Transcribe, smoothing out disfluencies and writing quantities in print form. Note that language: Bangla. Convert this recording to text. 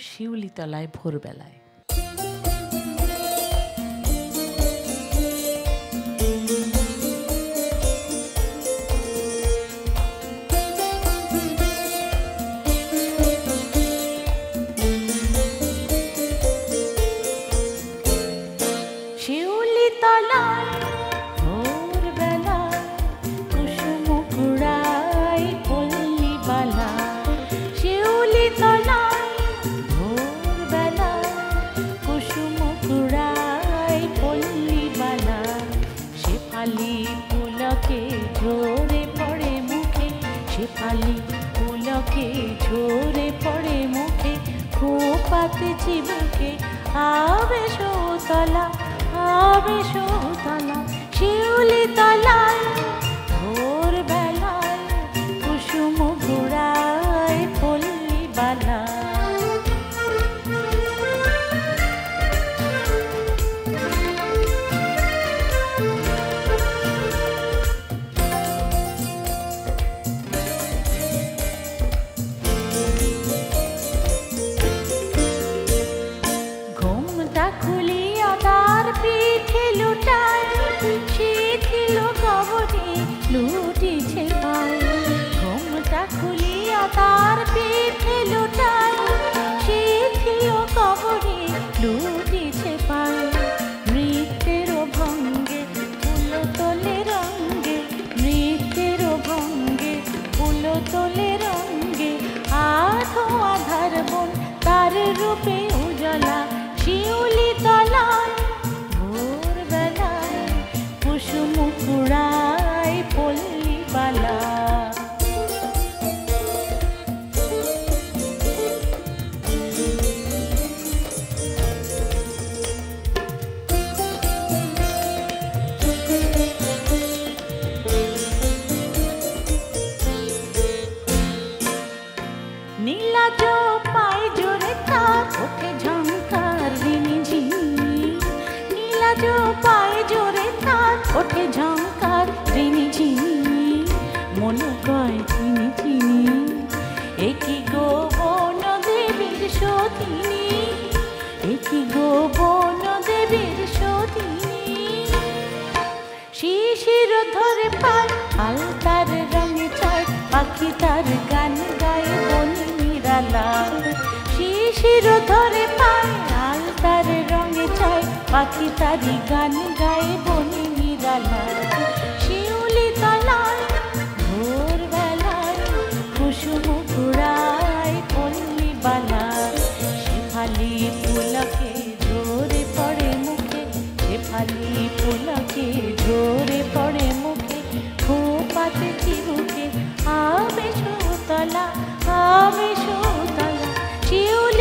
শিউলিতলায় ভোরবেলায়। শিউলিতলায় ভোরবেলায় কুসুম কুড়ায় পল্লী বালা। শিউলিতলায় ভোরবেলায় কুসুম কুড়ায় পল্লী বালা। শেফালি পুলকে ঝরে পড়ে মুখে, শেফালি পুলকে ঝরে পড়ে মুখে। খোপাতে চিবুকে আবে সৌতলা, আবে সৌতলা। শিউলিতলায় ভোরবেলায় কুসুম কুড়ায় পল্লী বালা। ঘুমটা খুলিয়া তার পিঠে লুটায়, শিথিল কবরে লুটিছে পায়। ঘুমটা খুলিয়া তার পিঠে লুটায়, শিথিল কবরে লুটিছে পায়। নৃত্যের ভঙ্গে ফুল তোলে রঙ্গে, নৃত্যের ভঙ্গে ফুল তোলে রঙ্গে। আধো আধার বন তার রূপে উজালা। শিউলিতলায় ভোরবেলায় কুসুম কুড়ায় পল্লী বালা। নীলাজ পায় জোরে তার ওঠে ঝঙ্কার রিনিঝিনি। নীলাজ পায় জোরে তার ওঠে ঝঙ্কার রিনিঝিনি। মন কয় চিনি চিনি, একই গোবন দেবীর সতিনী, একই গোবন দেবীর সতিনী। শিশির ধরে পায় আলতার রঙে ছয়, পাখি তার গান গায়ে বনে নিরালা। শিশির ধরে পায় আলতার রঙে ছয়, পাখি তারি গান গায়ে বনে নিরালা। শিউলিতলায় ভোরবেলায় কুসুম কুড়ায় পল্লী বালা। শেফালি পুলকে ঝরে পড়ে মুখে, শেফালি পুলকে ঝরে পড়ে মুখে। খোপাতে চিবুকে আবে সৌতলা, আবে সৌতলা। শিউলি